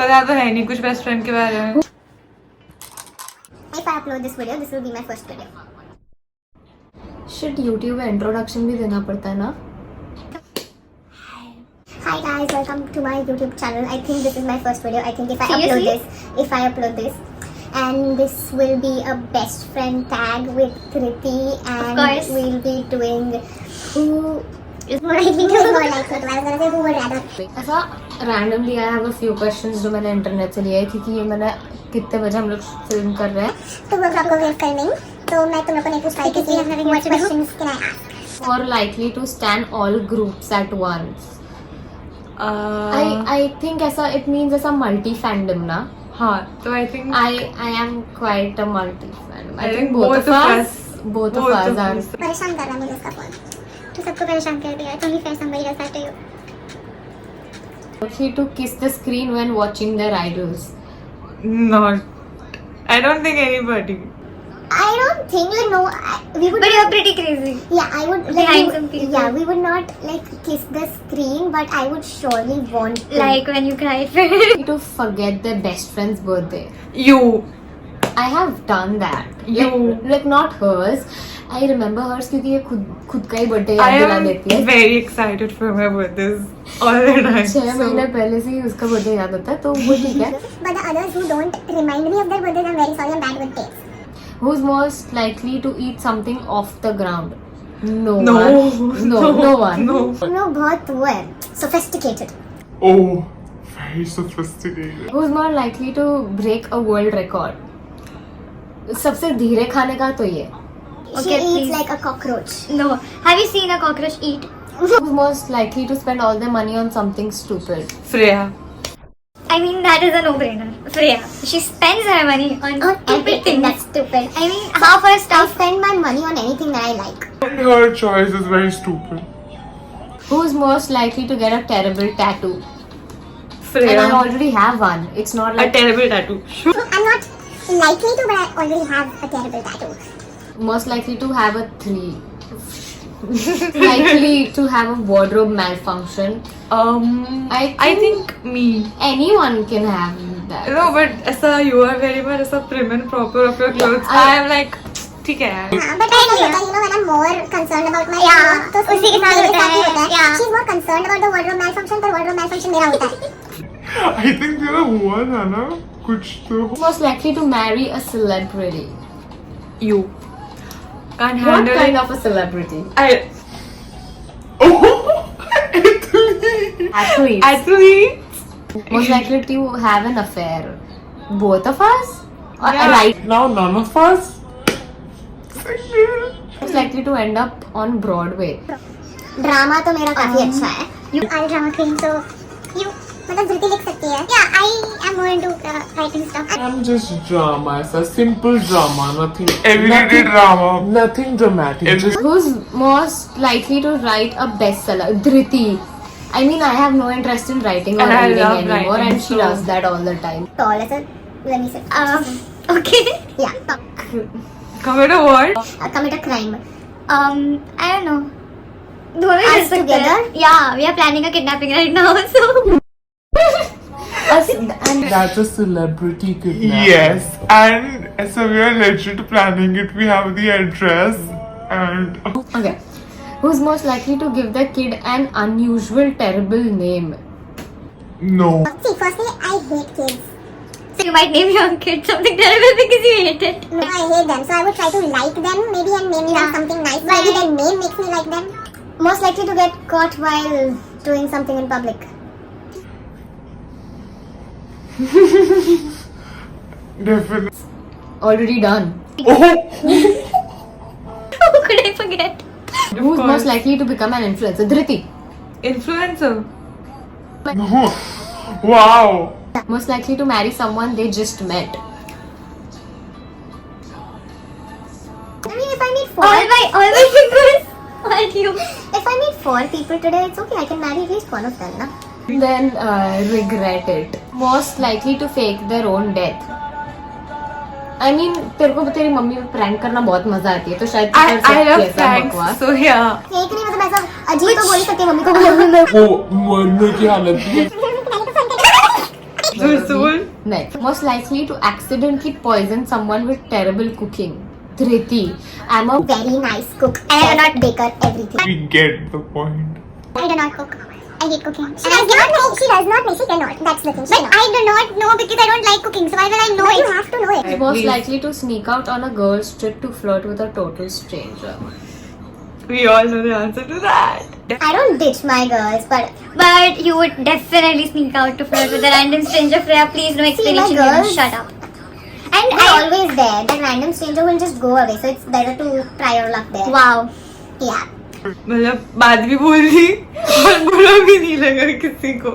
पता तो है नहीं कुछ बेस्ट फ्रेंड के बारे में. If I upload this video, this will be my first video. Shit YouTube में इंट्रोडक्शन भी देना पड़ता है ना. Hi guys, welcome to my YouTube channel. I think this is my first video. I think if I upload this, and this will be a best friend tag with Kriti, and we'll be doing who is more likely to I was gonna say who would rather. ऐसा randomly I have a few questions जो मैंने internet से लिए है क्योंकि ये मैंने कितने बजे हम लोग फिल्म कर रहे हैं. तुम लोग आपको वेट कर नहीं, तो मैं तुम लोग को नहीं पूछ पाई कि what questions can I ask? और likely to stand all groups at once. I think ऐसा it means ऐसा multi fandom ना. हाँ तो I think I am quite a multi fandom. I think both of us are. परेशान कर रहा है मुझे इसका फोन. तो सबको परेशान कर दिया. तो नहीं fair somebody else after you. Likely to kiss the screen when watching their idols. not. I don't think anybody. I don't think we would. But you're pretty crazy. Yeah, I would. Behind some people. Yeah, we would not like kiss the screen, but I would surely want to. Like when you cried for To forget their best friend's birthday. You. I have done that. You. Like not hers. I remember hers क्योंकि ये खुद का ही birthday I याद दिला am देती है. very excited for my birthdays all the time. 6 महीने पहले से ही उसका बर्थडे याद होता है तो वो ठीक है. But the others who don't remind me of their birthdays, I'm very sorry. I'm bad with dates. Who's most likely to eat something off the ground? No No. one. No one. No. No, बहुत वो है. Sophisticated. Oh, very sophisticated. Who's more likely to break a world record? सबसे धीरे खाने का तो ये. She Okay, eats please. like a cockroach. No. Have you seen a cockroach eat? Who's most likely to spend all their money on something stupid? Freya. I mean, that is a no-brainer. Freya. She spends her money on stupid things. That's stupid. I mean, half her I stuff. spend my money on anything that I like. And her choice is very stupid. Who's most likely to get a terrible tattoo? Freya. And I already have one. It's not A like terrible tattoo. I'm not likely to, but I already have a terrible tattoo. most likely to have a 3. Likely to have a wardrobe malfunction. I think me. Anyone can have that. No, but ऐसा you are very much ऐसा prim and proper of your clothes. I am like ठीक है. But I know, when I'm more concerned about my तो उसी के साथ होता है. Yeah. She's more concerned about the wardrobe malfunction, पर wardrobe malfunction मेरा होता है. I think तेरा हुआ था ना कुछ तो. Most likely to marry a celebrity. You. Can't What handle kind it. of a celebrity? Athletes. Athletes. Most likely to have an affair. Both of us? Or Yeah. right. Now none of us. Most likely to end up on Broadway. Drama तो मेरा काफी अच्छा है. You are drama queen, so you मतलब धृति लिख सकती है. Yeah, I am more into writing stuff. I'm just drama. It's a simple drama. Nothing. Everyday drama. Nothing dramatic. Just Who's most likely to write a bestseller? Dhriti. I mean, I have no interest in writing or And I reading love anymore, writing, and she so- does that all the time. Tall as a let me say. Okay. Yeah, tall. Commit a what? Commit a crime. I don't know. दोनों ही Us कर सकते हैं. together? Yeah, we are planning a kidnapping right now. So. And that's a celebrity kidnapping. Yes, and so we are legit planning it. We have the address and okay, who's most likely to give their kid an unusual, terrible name? no. See, firstly, I hate kids. So you might name your kid something terrible because you hate it. No, I hate them. So I would try to like them, maybe, and name them something nice. Maybe their name makes me like them. Most likely to get caught while doing something in public. Definitely. Already done. How could I forget? Who's course. most likely to become an influencer? Dhriti. Influencer. No. Wow. Most likely to marry someone they just met. I mean, if I meet four, All my fingers. All you. if I meet 4 people today, it's okay. I can marry at least one of them, na? Then regret it. Most likely to fake their own death. I mean, तेरे को तेरी mummy पे prank करना बहुत मजा आती है तो शायद तू कर I सकती है love ऐसा pranks. बकवास. So yeah. एक नहीं मतलब ऐसा अजीब तो बोल ही सकती है मम्मी को बोल वो मरने की हालत में. Dursul. Next, most likely to accidentally poison someone with terrible cooking. Dhriti. I'm a Very nice cook. I am not- baker, everything. We get the point. I do not cook. I hate cooking. She does not know. She cannot. That's the thing. But I do not know because I don't like cooking. So why will I know it? You have to know it. most Please. likely to sneak out on a girl's trip to flirt with a total stranger. We all know the answer to that. I don't ditch my girls, but But you would definitely sneak out to flirt with a random stranger, Freya. Please, no explanation. girls- Even. Shut up. And they're always there. That random stranger will just go away. So it's better to try your luck there. wow. Yeah. मतलब बात भी बोल दी और बुरा भी नहीं लगा किसी को.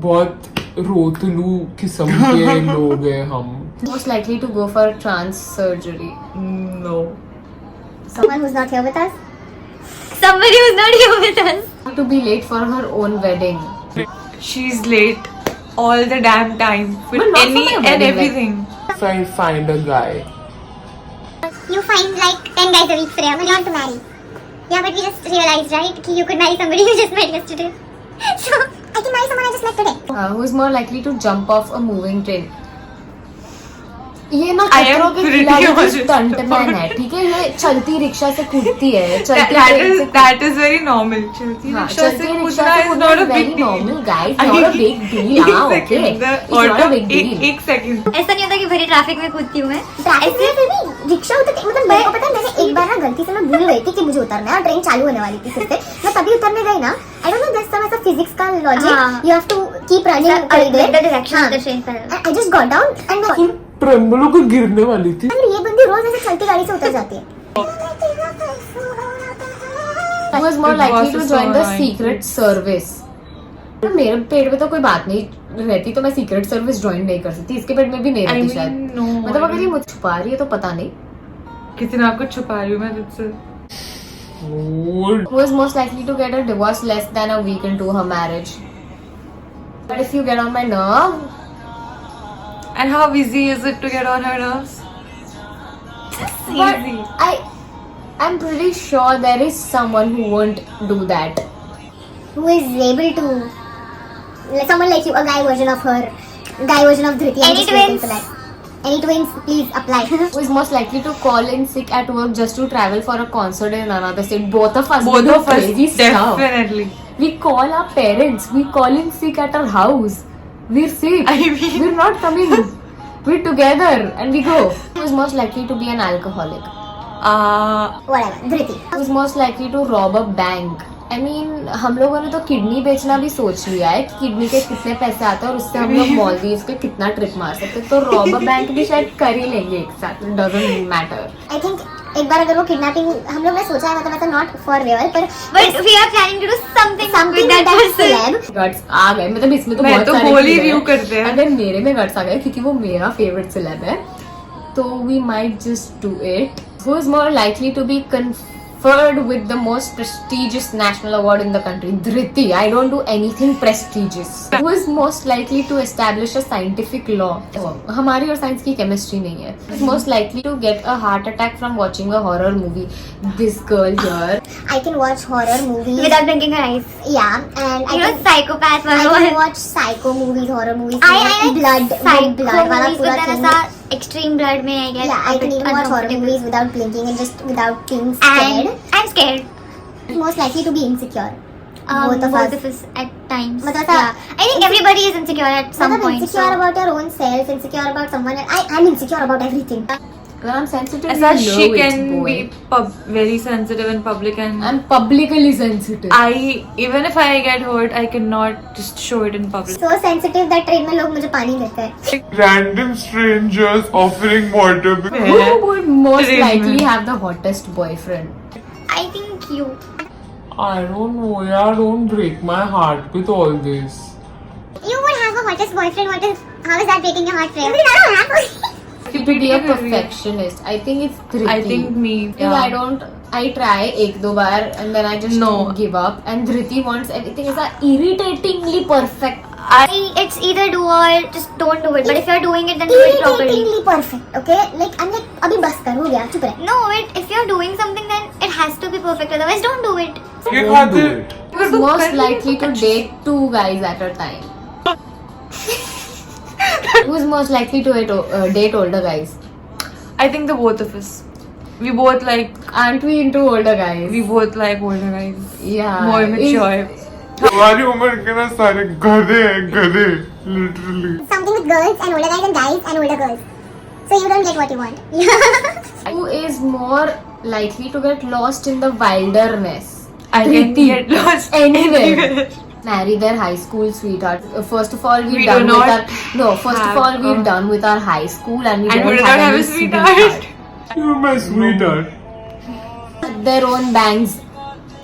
बहुत रोतलू किस्म के लोग हैं हम. Most likely to go for trans surgery. No. Someone who's not here with us. Somebody who's not here with us. To be late for her own wedding. She's late all the damn time with But not for any my and wedding, everything. If I find a guy, You find like 10 guys a week, Freya. We want to marry. Yeah, but we just realized, right, that you could marry somebody you just met yesterday. So, I can marry someone I just met today. Who is more likely to jump off a moving train? ये ना I am खतरों के pretty खिलाड़ी की honest stuntman about है, ठीक है? ये चलती रिक्शा से कूदती है, That, चलती that ट्रेन is से that is very normal. चलती हाँ, रिक्शा चलती से रिक्शा कूदना से is कूदना not a is very big deal. normal, guys. Not a big deal. हाँ, okay. It's not a big deal. एक सेकंड. ऐसा नहीं होता कि भरी ट्रैफिक में कूदती हूँ मैं. ट्रैफिक में फिर भी रिक्शा उतरते मतलब मेरे को पता है मैंने एक बार ना गलती से मैं भूल गई थी कि मुझे उतरना है और ट्रेन चालू होने वाली थी फिर से मैं तभी उतरने गई ना I don't know that's some ऐसा फिजिक्स का लॉजिक हाँ. You have to keep running The direction of the train. I just got down and ट्रेम्बलो को गिरने वाली थी. ये बंदी रोज ऐसे चलती गाड़ी से उतर जाती है Who is more Big likely Boss to is join so the annoying. secret service? मेरे पेट में तो कोई बात नहीं रहती तो मैं सीक्रेट सर्विस ज्वाइन नहीं कर सकती, इसके पेट में भी नहीं I रहती mean, शायद. no, मतलब I अगर ये मुझे छुपा रही है तो पता नहीं. कितना आपको छुपा रही हूँ मैं तुझसे. Old. Who is most likely to get a divorce less than a week into her marriage? But if you get on my nerve, And how easy is it to get on her nerves? but Easy. I'm pretty sure there is someone who won't do that. who is able to someone like you a guy version of her guy version of Dhriti Any twins? any twins please apply Who is most likely to call in sick at work just to travel for a concert in another state? Both of us. Both we do of us, crazy stuff. definitely. We call our parents. We call in sick at our house. We're sick. I mean- We're not coming. We're together and we go. Who is most likely to be an alcoholic? whatever Dhriti Who is most likely to rob a bank? I mean, हम लोगों ने तो kidney बेचना भी सोच लिया है कि किडनी के कितने पैसे आते हैं और उससे हम लोग मॉलदीव्स के कितना ट्रिप मार सकते हैं, तो रॉब अ बैंक भी शायद कर ही लेंगे एक साथ. Doesn't matter. I think एक बार अगर वो किडनैपिंग हम लोग ने सोचा है मतलब नॉट फॉर रियल पर But we are planning to do something something with that person. celeb guts आ गए, मतलब इसमें तो मैं बहुत तो सारे whole ही चीजें view हैं. करते हैं. अगर मेरे में गट्स आ गए क्योंकि वो मेरा फेवरेट सेलेब है तो we might just do it. Who is more likely to be conferred with the most prestigious national award in the country? Dhriti. I don't do anything prestigious. Who is most likely to establish a scientific law? हमारी और science की chemistry नहीं है. Who is most likely to get a heart attack from watching a horror movie? This girl here. I can watch horror movies Without blinking her eyes. yeah and You know, psychopath I one. can watch psycho movies horror movies I like blood psycho blood वाला movies, पूरा but then thing ऐसा extreme blood में I get yeah I a can bit even watch horror uncomfortable. movies without blinking and just without being scared And I'm scared. most likely to be insecure Both of us. at times. मतलब Yeah. I think everybody is insecure at some मतलब point. insecure so- about your own self insecure about someone else I'm insecure about everything When I'm sensitive, As you know she it, can boy. be very sensitive in public, and I'm publicly sensitive. even if I get hurt, I cannot just show it in public. so sensitive that train में लोग मुझे पानी देते हैं Random strangers offering water. Who would most Really? likely have the hottest boyfriend? I think you. I don't know, yeah, don't break my heart with all this. you would have a hottest boyfriend what is how is that breaking your heart Freya? I don't have To be a perfectionist. I think it's Dhriti. I think me. Because I don't. I try एक दो बार and then I just No. give up. And Dhriti wants everything is irritatingly perfect. It's either do or just don't do it. But if you're doing it, then do it properly. irritatingly perfect okay like I'm like अभी बस कर हो गया चुप रह No, if you're doing something, then it has to be perfect. Otherwise, don't do it. You Won't can't do do it. Who's most likely to date two guys at a time? Who's most likely to date older guys? I think the both of us. We both like. Aren't we into older guys? We both like older guys. Yeah. More mature. हमारी उम्र के ना सारे गधे हैं गधे literally. Something with girls and older guys and guys and older girls. So you don't get what you want. Who is more likely to get lost in the wilderness? I can get lost anywhere. Marry their high school sweetheart. First of all, We we're do done with not our First of have all, we're a- done with our high school and we And don't we do have not have any a sweetheart. You're my sweetheart. Their own bangs.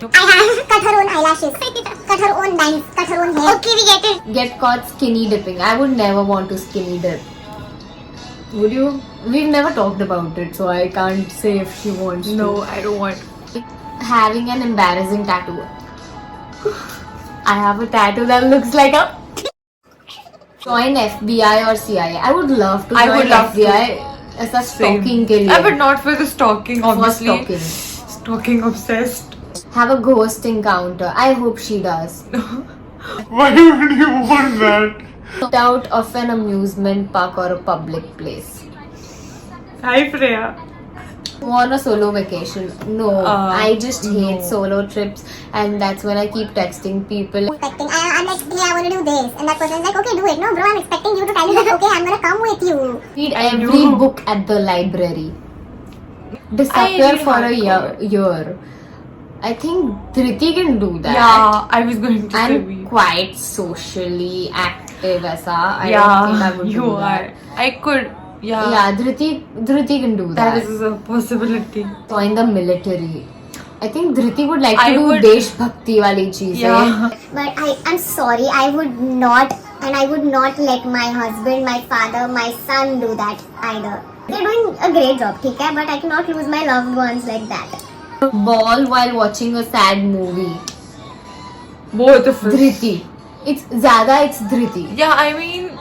I have cut her own eyelashes, cut her own bangs, cut her own hair. Okay, we get it. Get caught skinny dipping. I would never want to skinny dip. Would you? We've never talked about it, so I can't say if she wants No, to. I don't want. Having an embarrassing tattoo. I have a tattoo that looks like a. Join FBI or CIA. I would love to I join would love to. FBI as a stalking के लिए. But not for the stalking, For obviously. stalking. Stalking obsessed. Have a ghost encounter. I hope she does. Why would you want that? Out of an amusement park or a public place. Hi, Freya. Go on a solo vacation. No, I just hate no. solo trips, and that's when I keep texting people. Expecting. I'm like, hey, I want to do this, and that person's like, okay, do it. No, bro, I'm expecting you to tell me that. Okay, I'm gonna come with you. Read I every know. book at the library. I Disappear read for a hardcore. year. I think Dhriti can do that. Yeah, I was going to say I'm we. quite socially active, aisa. I don't think I Yeah, would you do are. that. I could. Yeah. Yeah, Dhriti can do That that. is a possibility. Join the military. I think Dhriti would like to I do would- Desh Bhakti wali cheeze. Yeah. But I'm sorry, I would not, and I would not let my husband, my father, my son do that either. They're doing a great job, okay? But I cannot lose my loved ones like that. Ball while watching a sad movie. Both of us. Dhriti. It's Dhriti. Yeah, I mean,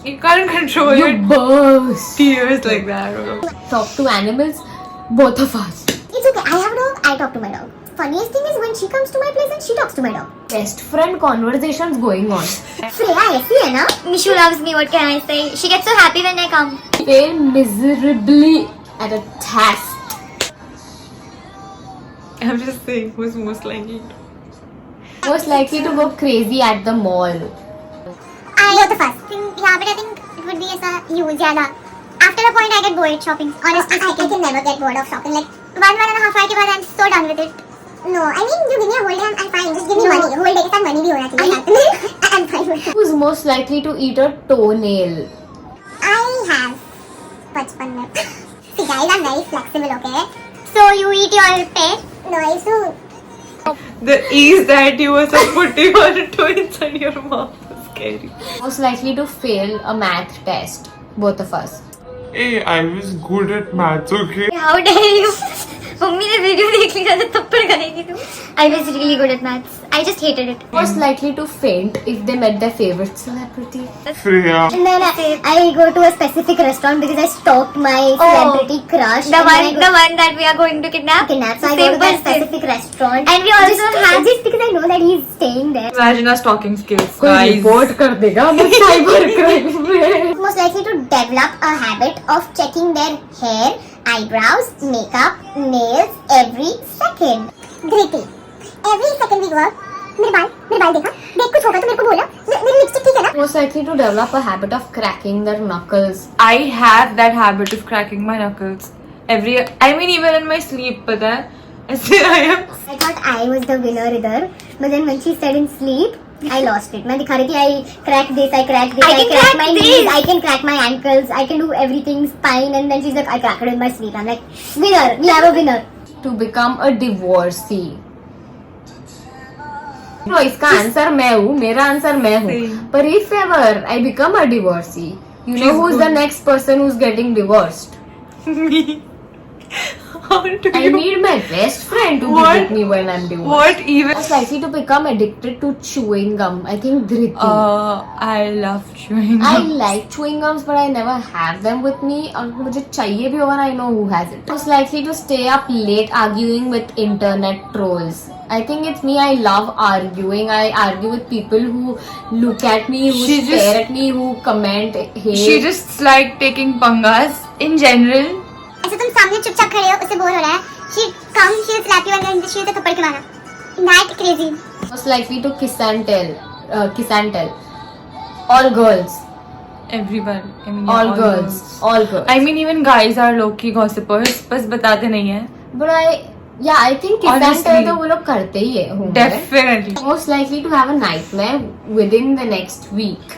you can't control You your burst. tears like that. Talk to animals. Both of us. It's okay, I have a dog, I talk to my dog. Funniest thing is when she comes to my place and she talks to my dog. Best friend conversations going on. Freya, ऐसी है ना? Mishu loves me, what can I say? She gets so happy when I come. Fail miserably at a task. I'm just saying who's most likely. Most likely to go crazy at the mall. Both of us. Yeah, but I think it would be ऐसा huge ज़्यादा. After a point, I get bored shopping. Honestly speaking, I can never get bored of shopping. Like 1.5 hour के बाद, I'm so done with it. No, I mean, you give me a whole day, I'm fine. Just give me money. Whole day के साथ money भी होना चाहिए साथ में. I'm fine with it. Who's most likely to eat a toenail? I have बचपन में. See guys, I'm very flexible, okay? So you eat your pet? No, I used to. The ease that you were just putting your toe inside your mouth was scary. Most likely to fail a math test. Both of us. Hey, I was good at maths, okay? How dare you? Mummy ने video देख लिया तो थप्पड़ खाएगी तू. I was really good at maths. I just hated it. Most likely to faint if they met their favorite celebrity. Freya. And then I go to a specific restaurant because I stalked my celebrity crush. The and then I one, go the one that we are going to kidnap. kidnap. So I go to that Simple specific restaurant. And we also have just because I know that he's staying there. Imagine our stalking skills, कोई guys. Report कर देगा मैं cyber crime में. Most likely to develop a habit of checking their hair, eyebrows, makeup, nails every second. Dhriti. Every second we go out. मेरे बाल देखा. देख कुछ होगा तो मेरे को बोला. मेरी लिपस्टिक ठीक है ना? Most likely to develop a habit of cracking their knuckles. I have that habit of cracking my knuckles. I mean, even in my sleep, पता है? ऐसे I am. I thought I was the winner either, but then when she said in sleep, I lost it. मैं दिखा रही थी I crack this, I crack this, I I can crack crack my this. knees, I can crack my ankles, I can do everything, spine, and then she's like, I cracked it in my sleep. I'm like, winner, we have a winner. To become a divorcee. No, इसका answer मैं हूँ, मेरा answer मैं हूँ. Same. पर if ever I become a divorcee, you know She's who's good. the next person who's getting divorced? Me. How do I you? need my best friend to be What? with me when I'm divorced. What even? Most likely to become addicted to chewing gum. I think Dhriti. I love chewing I gum. like chewing gums, but I never have them with me. और मुझे चाहिए भी होगा, I know who has it. Most likely to stay up late arguing with internet trolls. I think it's me. I love arguing. I argue with people who look at me, who She stare just- at me, who comment, hate. She just like taking pangas in general. ऐसे तुम सामने चुपचाप खड़े हो, उससे bore हो रहा है. She come, she will slap you and then she will थप्पड़ के मारा. That crazy. Most likely to kiss and tell. Kiss and tell. All girls. Everybody. I mean, All girls. All girls. I mean, even guys are low-key gossipers. बस बताते नहीं हैं. But I think kiss and Honestly. tell तो वो लोग करते ही है होंगे. Definitely. Most likely to have a nightmare within the next week.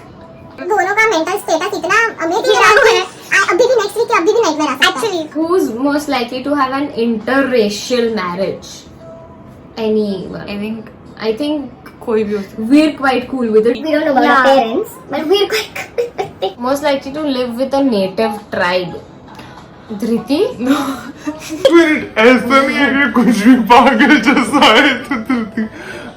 दोनों का मेंटल स्टेटस इतना अमेजिंग है. अभी भी नेक्स्ट वीक के अभी भी नाइटमेयर आ सकता है. Actually, Who's most likely to have an interracial marriage? Anyone. I think कोई भी हो सकता we're quite cool with it. we don't know about our parents, but we're quite Most likely to live with a native tribe. Dhriti? Wait, ऐसा नहीं है कि कुछ भी पागल जैसा है तो धरती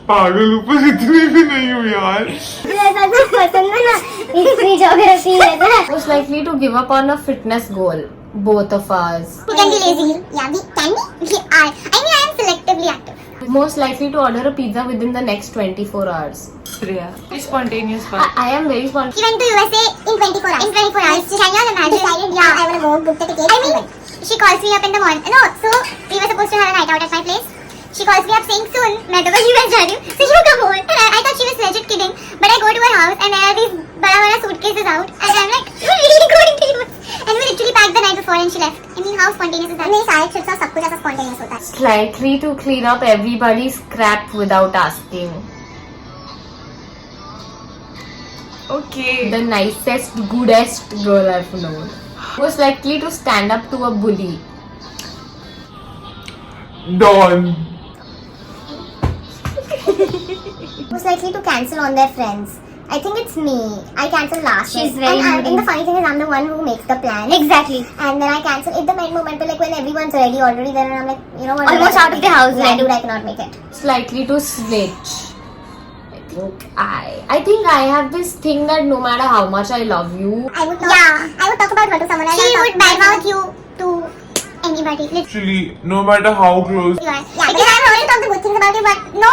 पागल ऊपर इतनी भी नहीं हूँ यार. ऐसा तो पसंद है ना. हिस्ट्री ज्योग्राफी है. Most likely to give up on a fitness goal. Both of us. We can be lazy. Yeah, we can be. We are. I mean, I am selectively active. Most likely to order a pizza within the next 24 hours. है. Spontaneous fun. I am very spontaneous. She went to USA in 24 hours. In 24 hours. Can you imagine? Decided, yeah, I want to go book the ticket. I mean, she calls me up in the morning. No, so we were supposed to have a night out at my place. She calls me up saying soon, मैं तो बस US जा रही हूँ. So you come over. And I thought she was legit kidding. But I go to her house and there are these बड़ा suitcases out. And I'm like, you're really going to US? And we literally packed the night before and she left. I mean, how spontaneous is that? मेरे सारे trips और सब कुछ ऐसा spontaneous होता है. Slightly to clean up everybody's crap without asking. Okay. The nicest, goodest girl I've known. Most likely to stand up to a bully. Dawn. Most likely to cancel on their friends. I think it's me. I cancel last She's minute. very and moody. the funny thing is I'm the one who makes the plan. Exactly. And then I cancel at the main moment, but like when everyone's ready already, then I'm like, you know what? Almost out of the house, Yeah, ready. dude, I cannot make it. Slightly to snitch. I think I have this thing that no matter how much I love you, I would talk about her to someone else. She would badmouth you to anybody. Literally. Actually, no matter how close. Yeah, because I'm only talk the good things about you, but no.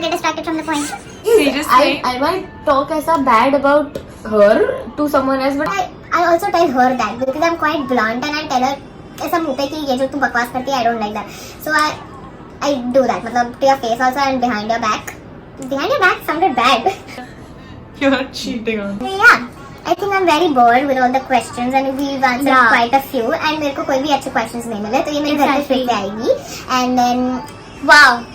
Get distracted from the point. Seriously. I might talk as a bad about her to someone else, but I also tell her that because I'm quite blunt and I tell her ऐसा मुंह पे कि ये जो तू बकवास करती है I don't like that. So I do that. मतलब to your face also and behind your back. Behind your back sounded bad. You're cheating on me. Yeah. I think I'm very bored with all the questions and we've answered quite a few and मेरे को कोई भी अच्छे questions नहीं मिले तो ये मेरे घर पे फिर से आएगी and then wow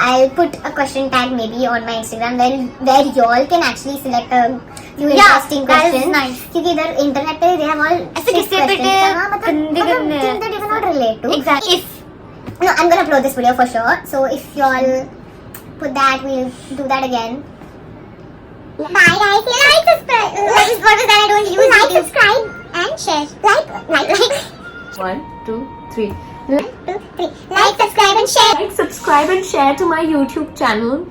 I'll put a question tag maybe on my Instagram where y'all can actually select a few interesting that is questions nice. क्योंकि इधर internet पे they have all ऐसे six किसी पे questions हाँ मतलब गंदे things that you cannot relate to. Exactly. No, I'm gonna upload this video for sure. So if y'all put that, we'll do that again. Bye guys. Like, subscribe. What was that? I don't use like, subscribe, and share. Like. 1, 2, 3. 1, 2, 3. Like, subscribe, and share. Like, subscribe and share to my YouTube channel.